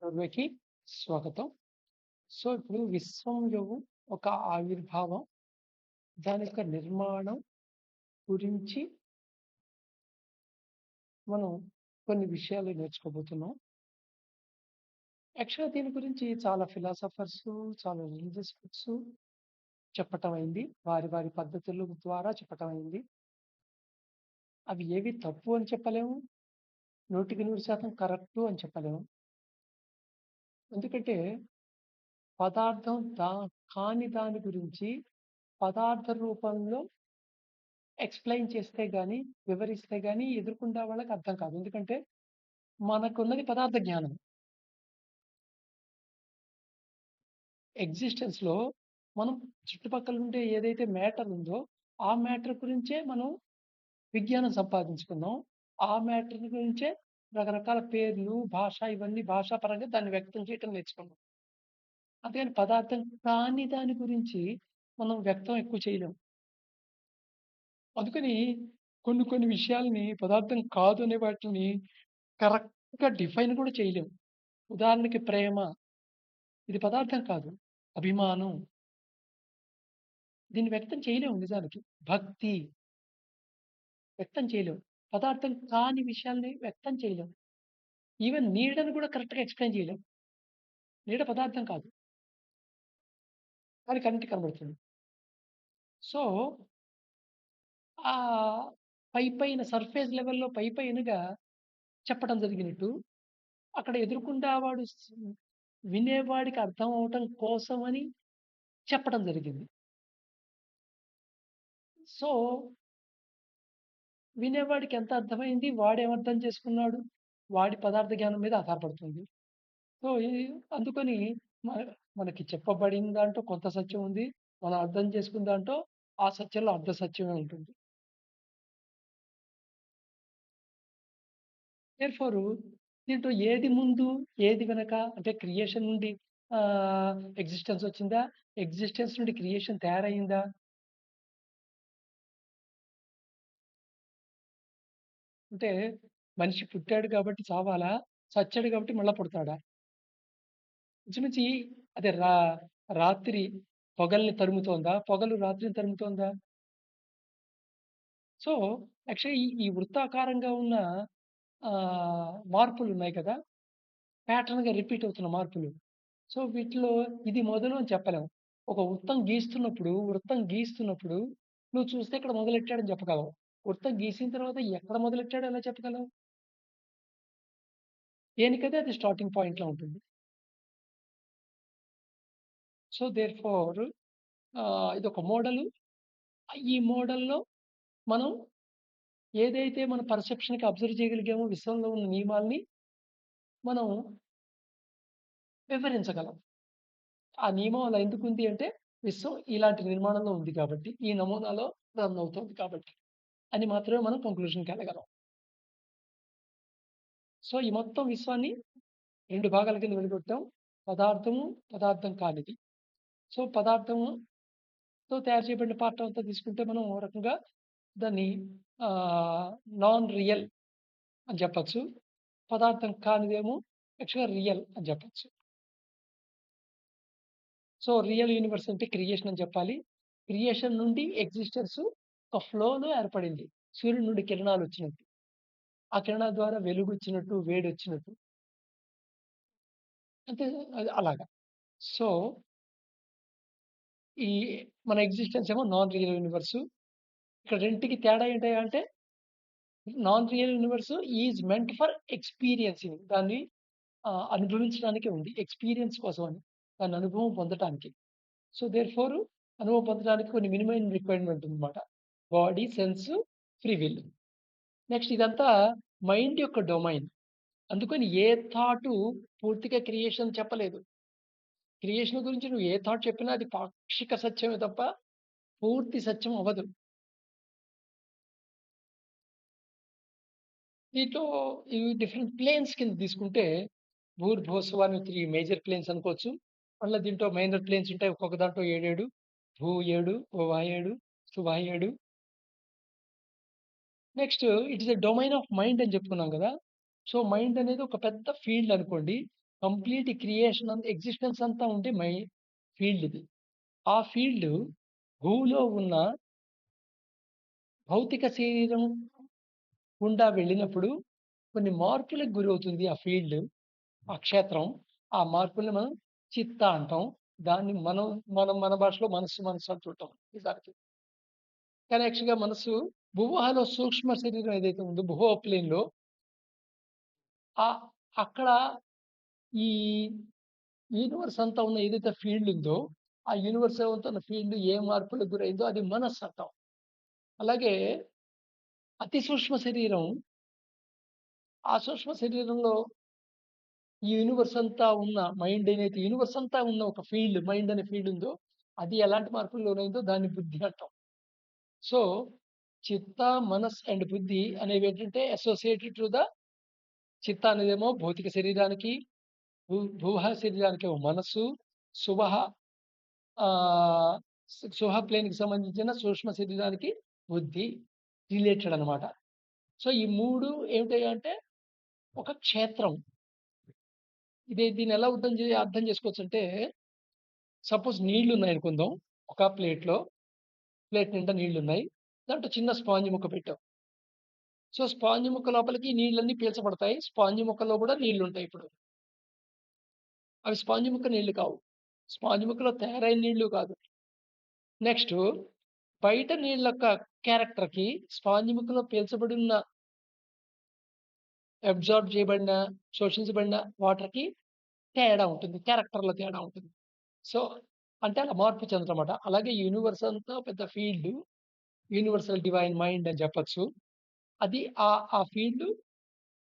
సర్వేకి స్వాగతం. సో, ఇప్పుడు విశ్వంలో ఒక ఆవిర్భావం, దాని యొక్క నిర్మాణం గురించి మనం కొన్ని విషయాలు నేర్చుకోబోతున్నాం. యాక్చువల్‌గా దీని గురించి చాలా ఫిలాసఫర్సు, చాలా రిలీజియస్ బుక్సు చెప్పటం అయింది. వారి వారి పద్ధతుల ద్వారా చెప్పటం అయింది. అవి ఏవి తప్పు అని చెప్పలేము. 100% కరెక్టు అని చెప్పలేము. ఎందుకంటే పదార్థం కాని దాని గురించి పదార్థ రూపంలో ఎక్స్‌ప్లెయిన్ చేస్తే గాని, వివరిస్తే గాని ఎదుర్కొన్న వాళ్ళకి అర్థం కాదు. ఎందుకంటే మనకున్నది పదార్థ జ్ఞానం. ఎగ్జిస్టెన్స్‌లో మనం చుట్టుపక్కల ఉండే ఏదైతే మ్యాటర్ ఉందో, ఆ మ్యాటర్ గురించే మనం విజ్ఞానం సంపాదించుకున్నాం. ఆ మ్యాటర్ గురించే రకరకాల పేర్లు, భాష ఇవన్నీ భాషాపరంగా దాన్ని వ్యక్తం చేయటం నేర్చుకున్నాం. అంతేగాని పదార్థం కాని దాని గురించి మనం వ్యక్తం ఎక్కువ చేయలేం. అందుకని కొన్ని కొన్ని విషయాల్ని పదార్థం కాదు అనే వాటిని కరెక్ట్‌గా డిఫైన్ కూడా చేయలేం. ఉదాహరణకి ప్రేమ. ఇది పదార్థం కాదు. అభిమానం. దీన్ని వ్యక్తం చేయలేము నిజానికి. భక్తి వ్యక్తం చేయలేం. పదార్థం కాని విషయాల్ని వ్యక్తం చేయలేం. ఈవెన్ నీడని కూడా కరెక్ట్‌గా ఎక్స్‌ప్లెయిన్ చేయలేం. నీడ పదార్థం కాదు. కానీ కంటికి కనబడుతుంది. సో, ఆహ్, పైపైన సర్ఫేస్ లెవెల్‌లో పైపైనగా చెప్పడం జరిగినట్టు, అక్కడ ఎదురుగుండా వాడు వినేవాడికి అర్థం అవ్వటం కోసమని చెప్పడం జరిగింది. సో, వినేవాడికి ఎంత అర్థమైంది, వాడేం అర్థం చేసుకున్నాడు, వాడి పదార్థ జ్ఞానం మీద ఆధారపడుతుంది. సో, అందుకని మ మనకి చెప్పబడిన దాంట్లో కొంత సత్యం ఉంది. మనం అర్థం చేసుకున్న దాంట్లో ఆ సత్యంలో అర్ధ సత్యమే ఉంటుంది. దేర్‌ఫోరు దీంట్లో ఏది ముందు, ఏది వెనక అంటే క్రియేషన్ నుండి ఎగ్జిస్టెన్స్ వచ్చిందా? ఎగ్జిస్టెన్స్ నుండి క్రియేషన్ తయారయిందా? అంటే మనిషి పుట్టాడు కాబట్టి చావాలా? చచ్చాడు కాబట్టి మళ్ళా పుడతాడా? ఇంచుమించి అదే రాత్రి పొగల్ని తరుముతోందా? పొగలు రాత్రిని తరుముతోందా? సో, యాక్చువల్లీ ఈ వృత్తాకారంగా ఉన్న మార్పులున్నాయి కదా! ప్యాటర్న్‌గా రిపీట్ అవుతున్న మార్పులు. సో, వీటిలో ఇది మొదలు అని చెప్పలేం. ఒక వృత్తం గీస్తున్నప్పుడు నువ్వు చూస్తే ఇక్కడ మొదలెట్టాడని చెప్పగలవు. వృత్తం గీసిన తర్వాత ఎక్కడ మొదలెట్టాడో ఎలా చెప్పగలవు? దేనికదే అది స్టార్టింగ్ పాయింట్‌లో ఉంటుంది. సో, దేర్‌ఫోర్ ఇదొక మోడలు. ఈ మోడల్‌లో మనం ఏదైతే మన పర్సెప్షన్‌కి అబ్జర్వ్ చేయగలిగామో విశ్వంలో ఉన్న నియమాల్ని మనం వివరించగలం. ఆ నియమం అలా ఎందుకుంది అంటే, విశ్వం ఇలాంటి నిర్మాణంలో ఉంది కాబట్టి, ఈ నమూనాలో రన్ అవుతోంది కాబట్టి, అని మాత్రమే మనం కంక్లూషన్‌కెళ్ళగలం. సో, ఈ మొత్తం విశ్వాన్ని 2 భాగాల కింద విడగొట్టాం. పదార్థము, పదార్థం కానిది. సో, పదార్థముతో తయారు చేయబడిన పార్ట్ అంతా తీసుకుంటే మనం ఓ రకంగా దాన్ని ఆహ్, నాన్ రియల్ అని చెప్పొచ్చు. పదార్థం కానిదేమో యాక్చువల్‌గా రియల్ అని చెప్పొచ్చు. సో, రియల్ యూనివర్స్ అంటే క్రియేషన్ అని చెప్పాలి. క్రియేషన్ నుండి ఎగ్జిస్టెన్స్ ఒక ఫ్లోలో ఏర్పడింది. సూర్యుడి నుండి కిరణాలొచ్చినట్టు. ఆ కిరణాల ద్వారా వెలుగొచ్చినట్టు, వేడొచ్చినట్టు. అంటే అది అలాగా. సో, ఈ మన ఎగ్జిస్టెన్స్ ఏమో నాన్ రియల్ యూనివర్సు. ఇక్కడ రెంటికి తేడా ఏంటయ్యా అంటే, non real universe is meant for experiencing. దాన్ని అనుభవించడానికే ఉంది. ఎక్స్‌పీరియన్స్ కోసం అని. దాని అనుభవం పొందటానికి. సో, దేర్‌ఫోర్ అనుభవం పొందడానికి కొన్ని మినిమమ్ రిక్వైర్మెంట్ ఉందన్నమాట. Body, sense, free will. Next ఇదంతా మైండ్ యొక్క డొమైన్. అందుకని ఏ థాటు పూర్తిగా క్రియేషన్ చెప్పలేదు. క్రియేషన్ గురించి నువ్వు ఏ థాట్ చెప్పినా అది పాక్షిక సత్యమే తప్ప పూర్తి సత్యం అవ్వదు. దీంట్లో ఇవి డిఫరెంట్ ప్లేన్స్ కింద తీసుకుంటే భూర్భువస్సువ అని 3 మేజర్ ప్లేన్స్ అనుకోవచ్చు. మళ్ళా దీంట్లో మైనర్ ప్లేన్స్ ఉంటాయి. ఒక్కొక్క దాంట్లో 7, 7 భూ 7, భువ 7, శువ 7. Next it is a domain of mind అని చెప్పుకున్నాం గదా! సో, మైండ్ అనేది ఒక పెద్ద ఫీల్డ్ అనుకోండి. కంప్లీట్ క్రియేషన్ ఎగ్జిస్టెన్స్ అంతా ఉంటే ఫీల్డ్ ఇది. ఆ ఫీల్డ్ భూమిలో ఉన్న భౌతిక శరీరం గుండా వెళ్ళినప్పుడు కొన్ని మార్పులకు గురవుతుంది ఆ ఫీల్డ్, ఆ క్షేత్రం. ఆ మార్పుల్ని మనం చిత్త అంటాం. దాన్ని మనం మనం మన భాషలో మనస్సు అంటుంటాం నిజానికి. కానీ యాక్చువల్‌గా మనస్సు భువహలో సూక్ష్మ శరీరం ఏదైతే ఉందో భువః ప్లేన్‌లో ఆహ్, అక్కడ ఈ యూనివర్స్ అంతా ఉన్న ఏదైతే ఫీల్డ్ ఉందో, ఆ యూనివర్స్ అంతా ఉన్న ఫీల్డ్ ఏ మార్పులకు గురైందో అది మనస్సు అంటాం. అలాగే అతి సూక్ష్మ శరీరం, ఆ సూక్ష్మ శరీరంలో ఈ యూనివర్స్ అంతా ఉన్న మైండ్ ఏదైతే యూనివర్స్ అంతా ఉన్న ఒక ఫీల్డ్ మైండ్ అనే ఫీల్డ్ ఉందో, అది ఎలాంటి మార్పులకు లోనైందో దాన్ని బుద్ధి అంటాం. సో, చిత్త, మనస్ అండ్ బుద్ధి అనేవేంటంటే అసోసియేటెడ్ టు ద చిత్త అనేదేమో భౌతిక శరీరానికి, భువః శరీరానికేమో మనస్సు, సువహ ఆహ్, సుహ ప్లేన్‌కి సంబంధించిన సూక్ష్మ శరీరానికి బుద్ధి రిలేటెడ్ అనమాట. సో, ఈ 3 ఏమిటయ్యంటే ఒక క్షేత్రం. దీన్నెలా అర్థం చేసుకోవచ్చంటే, సపోజ్ నీళ్లున్నాయనుకుందాం. ఒక ప్లేట్ నిండా నీళ్లున్నాయి. దాంట్లో చిన్న స్పాంజ్ ముక్క పెట్టాం. సో, స్పాంజ్ ముక్క లోపలికి నీళ్ళన్నీ పీల్చబడతాయి. స్పాంజ్ ముక్కలో కూడా నీళ్లుంటాయి ఇప్పుడు. అవి స్పాంజ్ ముక్క నీళ్లు కావు. స్పాంజ్ ముక్కలో తయారైన నీళ్లు కాదు. నెక్స్టు బయట నీళ్ళ యొక్క క్యారెక్టర్‌కి స్పాంజ్ ముక్కలో పీల్చబడిన అబ్జార్బ్ చేయబడిన, శోషించబడిన వాటర్‌కి తేడా ఉంటుంది. క్యారెక్టర్‌లో తేడా ఉంటుంది. సో, అంటే అలా మార్పు చెందటమాట. అలాగే యూనివర్స్ అంతా పెద్ద ఫీల్డు. యూనివర్సల్ డివైన్ మైండ్ అని చెప్పొచ్చు. అది ఆ ఫీల్డు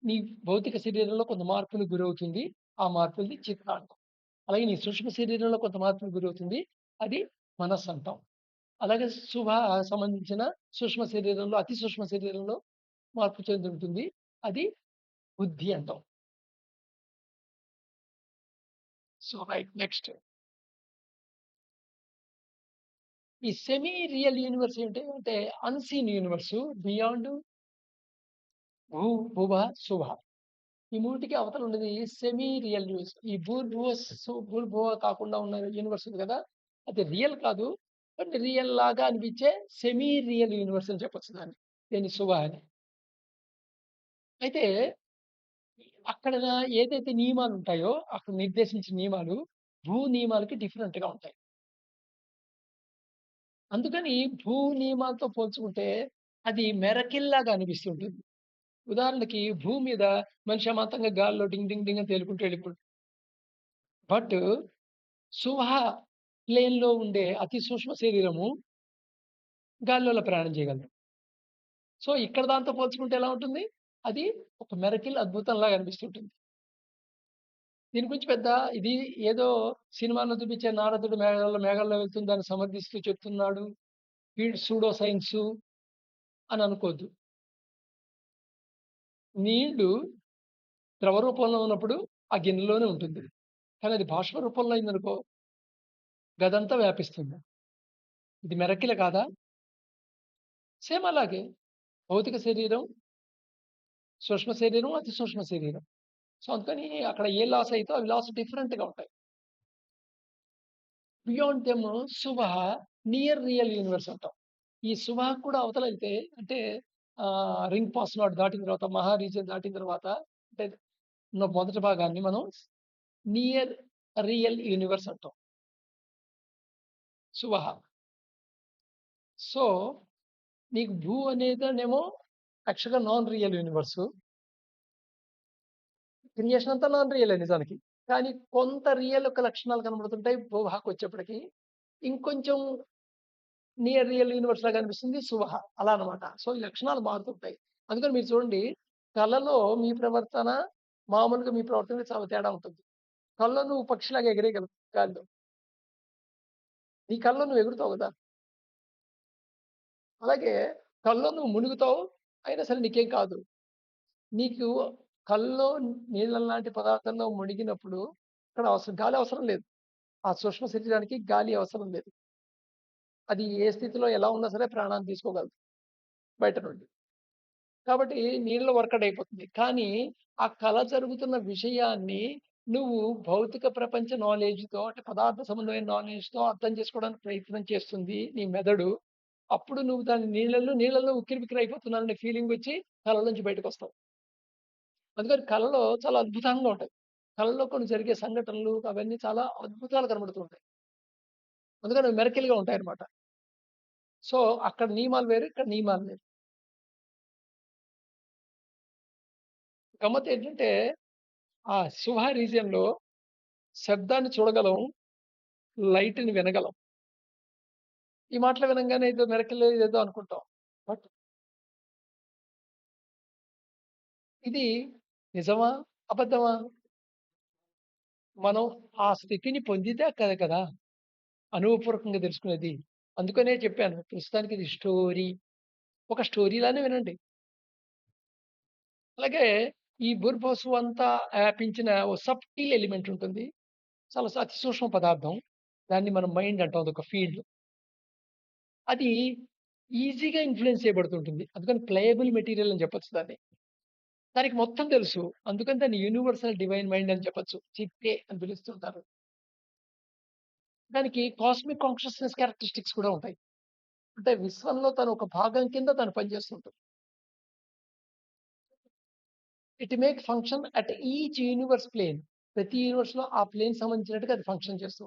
నీ భౌతిక శరీరంలో కొంత మార్పులకు గురవుతుంది. ఆ మార్పుల్ని చిత్త అంటాం. అలాగే నీ సూక్ష్మ శరీరంలో కొంత మార్పులకు గురవుతుంది. అది మనస్సంటాం. అలాగే సంబంధించిన సూక్ష్మ శరీరంలో, అతి సూక్ష్మ శరీరంలో మార్పు చెందుంటుంది. అది బుద్ధి అంటాం. So, right next. ఈ సెమీ రియల్ యూనివర్స్ ఏంటి అంటే అన్‌సీన్ యూనివర్స్ బియాండ్ భూ, భువ, శువ. ఈ మూడిటికి అవతల ఉన్నది సెమీ రియల్ యూనివర్స్. ఈ భూర్భువ కాకుండా ఉన్న యూనివర్స్ ఉంది కదా! అది రియల్ కాదు. బట్ రియల్ లాగా అనిపించే సెమీ రియల్ యూనివర్స్ అని చెప్పొచ్చు దాన్ని. దీన్ని శువ అని. అయితే అక్కడ ఏదైతే నియమాలుంటాయో, అక్కడ నిర్దేశించిన నియమాలు భూ నియమాలకి డిఫరెంట్‌గా ఉంటాయి. అందుకని భూ నియమాలతో పోల్చుకుంటే అది మెరకిల్ లాగా అనిపిస్తుంటుంది. ఉదాహరణకి భూమి మీద మనిషి అమాంతంగా గాల్లో డింగ్ డింగ్ డింగ్ అని తేలుకుంటూ వెళ్ళిపోతుంది. బట్ సుహ ప్లేన్‌లో ఉండే అతి సూక్ష్మ శరీరము గాల్లోలో ప్రయాణం చేయగలదు. సో, ఇక్కడ దాంతో పోల్చుకుంటే ఎలా ఉంటుంది? అది ఒక మెరకిల్ అద్భుతంలాగా అనిపిస్తుంటుంది. దీని గురించి ఇది ఏదో సినిమాలో చూపించే నారదుడు మేఘాల్లో వెళ్తుంది దాన్ని సమర్థిస్తూ చెప్తున్నాడు. వీడు సూడో సైన్సు అని అనుకోవద్దు. నీళ్లు ద్రవ రూపంలో ఉన్నప్పుడు ఆ గిన్నెలోనే ఉంటుంది. కానీ అది బాష్ప రూపంలో అయిందనుకో గదంతా వ్యాపిస్తుంది. ఇది మెరకిల్ కాదా? సేమ్ అలాగే భౌతిక శరీరం, సూక్ష్మ శరీరం, అతి సూక్ష్మ శరీరం. సో, అందుకని అక్కడ ఏ లాస్ అయితో అవి లాస్ డిఫరెంట్‌గా ఉంటాయి. బియాండ్ దెమ్ సువహ నియర్ రియల్ యూనివర్స్ అంటాం. ఈ సువహకు కూడా అవతలెళ్తే అంటే రింగ్ పాస్ నాట్ దాటిన తర్వాత మహా రీజియన్ దాటిన తర్వాత అంటే మొదటి భాగాన్ని మనం నియర్ రియల్ యూనివర్స్ అంటాం. సువహ. సో, నీకు భూ అనేదనేమో యాక్చువల్‌గా నాన్ రియల్ యూనివర్సు. క్రియేషన్ అంతా నాన్ రియలే నిజానికి. కానీ కొంత రియల్ యొక్క లక్షణాలు కనబడుతుంటాయి భూభాగకొచ్చేప్పటికి. ఇంకొంచెం నియర్ రియల్ యూనివర్స్ లాగా అనిపిస్తుంది సువహ. అలా అన్నమాట. సో, ఈ లక్షణాలు మారుతుంటాయి. అందుకని మీరు చూడండి కలలో మీ ప్రవర్తన, మామూలుగా మీ ప్రవర్తనకి చాలా తేడా ఉంటుంది. కలలో నువ్వు పక్షిలాగా ఎగిరేయగలవు గాలిలో. నీ కలలో నువ్వు ఎగురుతావు గదా! అలాగే కలలో నువ్వు మునుగుతావు. అయినా సరే నీకేం కాదు. నీకు కల్లో నీళ్ళలాంటి పదార్థంలో మునిగినప్పుడు అక్కడ గాలి అవసరం లేదు. ఆ సూక్ష్మ శరీరానికి గాలి అవసరం లేదు. అది ఏ స్థితిలో ఎలా ఉన్నా సరే ప్రాణాన్ని తీసుకోగలదు బయట నుండి. కాబట్టి నీళ్ళలో వర్కౌట్ అయిపోతుంది. కానీ ఆ కల జరుగుతున్న విషయాన్ని నువ్వు భౌతిక ప్రపంచ నాలెడ్జ్‌తో అంటే పదార్థ సంబంధమైన నాలెడ్జ్‌తో అర్థం చేసుకోవడానికి ప్రయత్నం చేస్తుంది నీ మెదడు. అప్పుడు నువ్వు దాన్ని నీళ్ళల్లో ఉక్కిరిబిక్కిరి అయిపోతున్నాననే ఫీలింగొచ్చి కలలోంచి బయటకొస్తావు. అందుకని కలలో చాలా అద్భుతంగా ఉంటాయి. కలలో కొన్ని జరిగే సంఘటనలు అవన్నీ చాలా అద్భుతాలు కనబడుతూ ఉంటాయి. అందుకని అవి మిరకిల్‌గా ఉంటాయన్నమాట. సో, అక్కడ నియమాలు వేరు. ఇక్కడ నియమాలు వేరు. గమ్మత్తేంటంటే ఆ శుహ రీజియన్‌లో శబ్దాన్ని చూడగలం, లైట్‌ని వినగలం. ఈ మాటలు వినంగానే ఏదో మిరకిల్ ఇదేదో అనుకుంటాం. బట్ ఇది నిజమా? అబద్ధమా? మనం ఆ స్థితిని పొందితే కదా అనుభవపూర్వకంగా తెలుసుకునేది. అందుకనే చెప్పాను. ప్రస్తుతానికి ఇది స్టోరీ. ఒక స్టోరీలానే వినండి. అలాగే ఈ బుర్బోసు అంతా వ్యాపించిన ఓ సబ్‌టిల్ ఎలిమెంట్ ఉంటుంది. చాలా అతి సూక్ష్మ పదార్థం. దాన్ని మనం మైండ్ అంటాం. అదొక ఫీల్డ్. అది ఈజీగా ఇన్‌ఫ్లూయెన్స్ చేయబడుతుంటుంది. అందుకని ప్లేయబుల్ మెటీరియల్ అని చెప్పొచ్చు దాన్ని. దానికి మొత్తం తెలుసు. అందుకని దాన్ని యూనివర్సల్ డివైన్ మైండ్ అని చెప్పొచ్చు. చిత్తే అని పిలుస్తుంటారు. దానికి కాస్మిక్ కాన్షియస్‌నెస్ క్యారెక్టరిస్టిక్స్ కూడా ఉంటాయి. అంటే విశ్వంలో తను ఒక భాగం కింద తను పనిచేస్తుంటుంది. It make function at each universe plane. ప్రతి యూనివర్స్‌లో ఆ ప్లేన్‌కి సంబంధించినట్టుగా అది ఫంక్షన్ చేస్తూ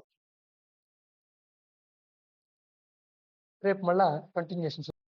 రేపు మళ్ళా కంటిన్యూయేషన్